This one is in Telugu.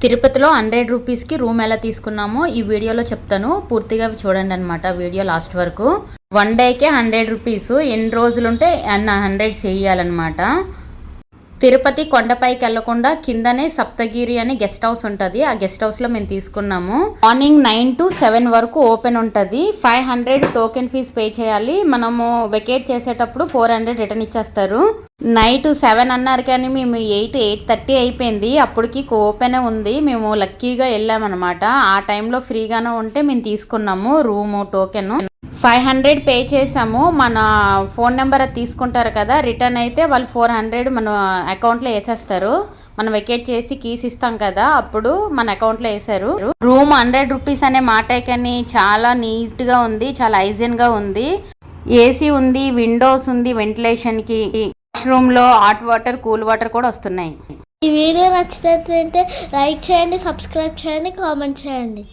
తిరుపతిలో 100 రూపీస్కి రూమ్ ఎలా తీసుకున్నామో ఈ వీడియోలో చెప్తాను. పూర్తిగా చూడండి అనమాట వీడియో లాస్ట్ వరకు. 1 డేకే 100 రూపీస్. ఎన్ని రోజులుంటే అన్న 100 చేయాలన్నమాట. తిరుపతి కొండపైకి వెళ్లకుండా కిందనే సప్తగిరి అని గెస్ట్ హౌస్ ఉంటుంది. ఆ గెస్ట్ హౌస్లో మేము తీసుకున్నాము. మార్నింగ్ 9 to 7 వరకు ఓపెన్ ఉంటుంది. 500 టోకెన్ ఫీజ్ పే చేయాలి. మనము వెకేట్ చేసేటప్పుడు 400 రిటర్న్ ఇచ్చేస్తారు. నైట్ 7 అన్నారు కానీ మేము 8:30 అయిపోయింది. అప్పటికి ఓపెన్ ఉంది. మేము లక్కీగా వెళ్ళామన్నమాట. ఆ టైంలో ఫ్రీగానే ఉంటే మేము తీసుకున్నాము రూము టోకెన్. 500 పే చేసాము. మన ఫోన్ నెంబర్ అది తీసుకుంటారు కదా, రిటర్న్ అయితే వాళ్ళు 400 మన అకౌంట్లో వేసేస్తారు. మనం వెకేట్ చేసి కీస్ ఇస్తాం కదా, అప్పుడు మన అకౌంట్లో వేసారు. రూమ్ 100 రూపీస్ అనే మాటే కానీ చాలా నీట్గా ఉంది, చాలా హైజీన్గా ఉంది. ఏసీ ఉంది, విండోస్ ఉంది వెంటిలేషన్కి. వాష్రూమ్లో హాట్ వాటర్ కూల్ వాటర్ కూడా వస్తున్నాయి. ఈ వీడియో నచ్చినట్లయితే లైక్ చేయండి, సబ్స్క్రైబ్ చేయండి, కామెంట్ చేయండి.